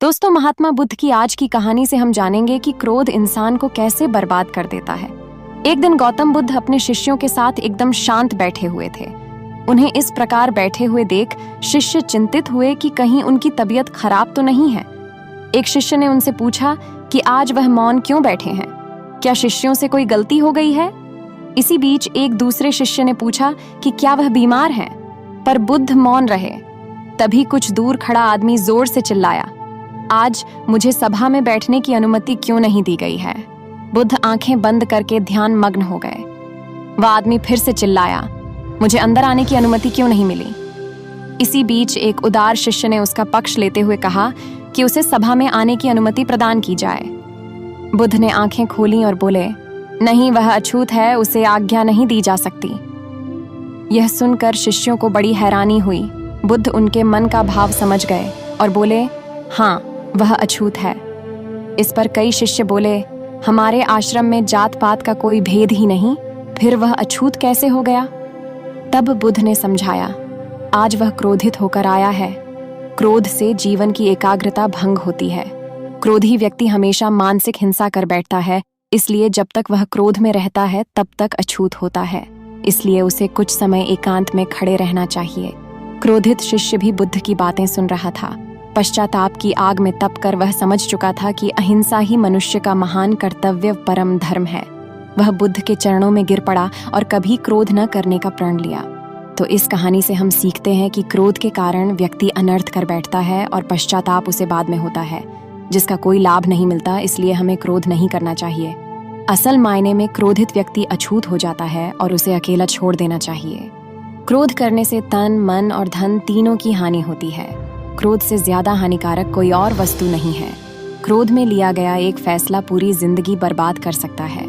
दोस्तों, महात्मा बुद्ध की आज की कहानी से हम जानेंगे कि क्रोध इंसान को कैसे बर्बाद कर देता है। एक दिन गौतम बुद्ध अपने शिष्यों के साथ एकदम शांत बैठे हुए थे। उन्हें इस प्रकार बैठे हुए देख शिष्य चिंतित हुए कि कहीं उनकी तबीयत खराब तो नहीं है। एक शिष्य ने उनसे पूछा कि आज वह मौन क्यों बैठे हैं, क्या शिष्यों से कोई गलती हो गई है? इसी बीच एक दूसरे शिष्य ने पूछा कि क्या वह बीमार हैं? पर बुद्ध मौन रहे। तभी कुछ दूर खड़ा आदमी जोर से चिल्लाया, आज मुझे सभा में बैठने की अनुमति क्यों नहीं दी गई है? बुद्ध आंखें बंद करके ध्यान मग्न हो गए। वह आदमी फिर से चिल्लाया, मुझे अंदर आने की अनुमति क्यों नहीं मिली? इसी बीच एक उदार शिष्य ने उसका पक्ष लेते हुए कहा कि उसे सभा में आने की अनुमति प्रदान की जाए। बुद्ध ने आंखें खोली और बोले, नहीं, वह अछूत है, उसे आज्ञा नहीं दी जा सकती। यह सुनकर शिष्यों को बड़ी हैरानी हुई। बुद्ध उनके मन का भाव समझ गए और बोले, हाँ, वह अछूत है। इस पर कई शिष्य बोले, हमारे आश्रम में जात पात का कोई भेद ही नहीं, फिर वह अछूत कैसे हो गया? तब बुद्ध ने समझाया, आज वह क्रोधित होकर आया है। क्रोध से जीवन की एकाग्रता भंग होती है। क्रोधी व्यक्ति हमेशा मानसिक हिंसा कर बैठता है, इसलिए जब तक वह क्रोध में रहता है तब तक अछूत होता है। इसलिए उसे कुछ समय एकांत में खड़े रहना चाहिए। क्रोधित शिष्य भी बुद्ध की बातें सुन रहा था। पश्चाताप की आग में तपकर वह समझ चुका था कि अहिंसा ही मनुष्य का महान कर्तव्य परम धर्म है। वह बुद्ध के चरणों में गिर पड़ा और कभी क्रोध न करने का प्रण लिया। तो इस कहानी से हम सीखते हैं कि क्रोध के कारण व्यक्ति अनर्थ कर बैठता है और पश्चाताप उसे बाद में होता है, जिसका कोई लाभ नहीं मिलता। इसलिए हमें क्रोध नहीं करना चाहिए। असल मायने में क्रोधित व्यक्ति अछूत हो जाता है और उसे अकेला छोड़ देना चाहिए। क्रोध करने से तन, मन और धन तीनों की हानि होती है। क्रोध से ज्यादा हानिकारक कोई और वस्तु नहीं है। क्रोध में लिया गया एक फैसला पूरी जिंदगी बर्बाद कर सकता है।